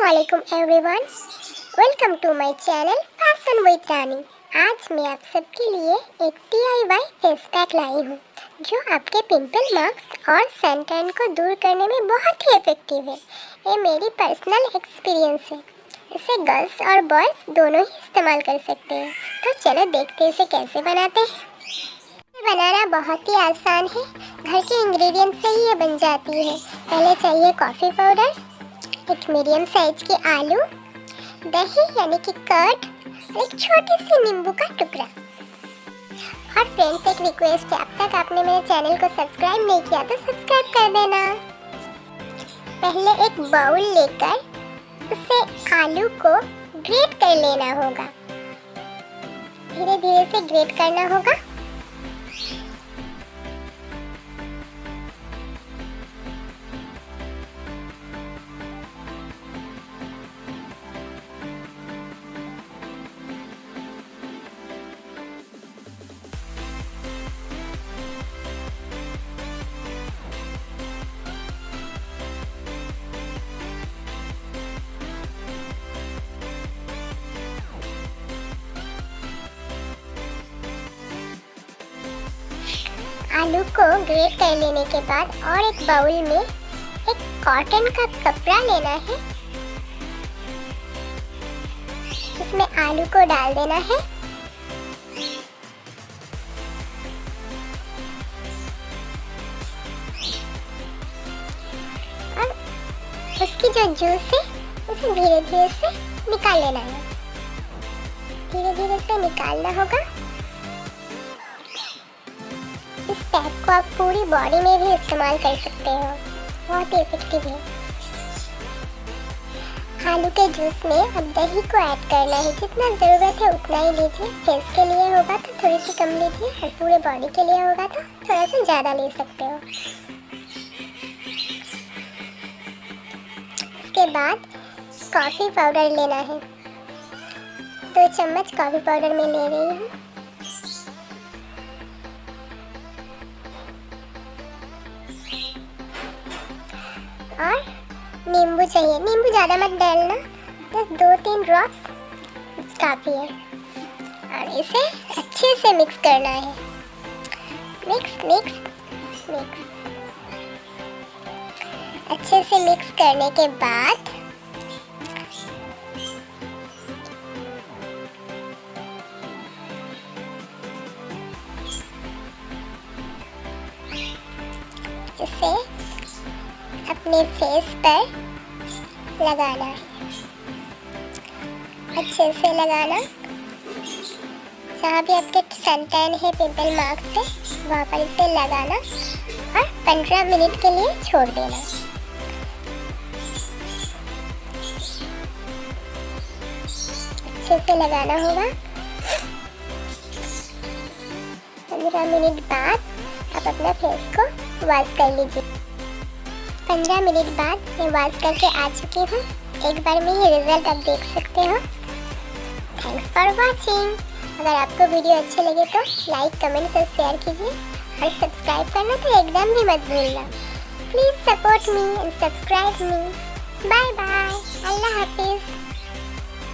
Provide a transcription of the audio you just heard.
अस्सलामुअलैकुम everyone, welcome to my channel fashion with Rani. आज मैं आप सबके लिए एक DIY फेस पैक लाई हूँ जो आपके पिंपल मार्क्स और सनटैन को दूर करने में बहुत ही इफेक्टिव है। ये मेरी पर्सनल एक्सपीरियंस है। इसे गर्ल्स और बॉयज़ दोनों ही इस्तेमाल कर सकते हैं। तो चलो देखते हैं इसे कैसे बनाते हैं। बनाना बहुत ही आसान है, घर के इंग्रेडिएंट से ही ये बन जाती है। पहले चाहिए कॉफ़ी पाउडर, एक मीडियम साइज के आलू, दही यानी कि कर्ड, एक छोटी सी नींबू का टुकड़ा। और फ्रेंड्स, एक रिक्वेस्ट है, अब तक आपने मेरे चैनल को सब्सक्राइब नहीं किया तो सब्सक्राइब कर देना। पहले एक बाउल लेकर उससे आलू को ग्रेट कर लेना होगा। धीरे धीरे से ग्रेट करना होगा। आलू को ग्रेट कर लेने के बाद और एक बाउल में एक कॉटन का कपड़ा लेना है, इसमें आलू को डाल देना है और उसकी जो जूस है उसे धीरे धीरे से निकाल लेना है। धीरे धीरे से निकालना होगा। इस पैक को आप पूरी बॉडी में भी इस्तेमाल कर सकते हो, बहुत ही इफेक्टिव है। आलू के जूस में अब दही को ऐड करना है, जितना ज़रूरत है उतना ही लीजिए। फेस के लिए होगा तो थोड़ी सी कम लीजिए और पूरे बॉडी के लिए होगा तो थोड़ा सा ज़्यादा ले सकते हो। इसके बाद कॉफ़ी पाउडर लेना है, 2 चम्मच कॉफ़ी पाउडर में ले रही हूँ। और नींबू चाहिए, नींबू ज़्यादा मत डालना, बस 2-3 ड्रॉप्स काफ़ी है। और इसे अच्छे से मिक्स करना है। Mix mix mix. अच्छे से मिक्स करने के बाद इसे अपने फेस पर लगाना है, अच्छे से लगाना। जहाँ भी आपके सनटैन है, पिंपल मार्क्स है, वहाँ पर इसे लगाना और 15 मिनट के लिए छोड़ देना। अच्छे से लगाना होगा। 15 मिनट बाद आप अपना फेस को वॉश कर लीजिए। 15 मिनट बाद मैं वॉश करके आ चुकी हूँ। एक बार में ही रिजल्ट आप देख सकते हो। Thanks for watching. अगर आपको वीडियो अच्छे लगे तो लाइक, कमेंट और शेयर कीजिए और सब्सक्राइब करना तो एकदम भी मत भूलना। Please support me and subscribe me. Bye bye, अल्लाह हाफिज़।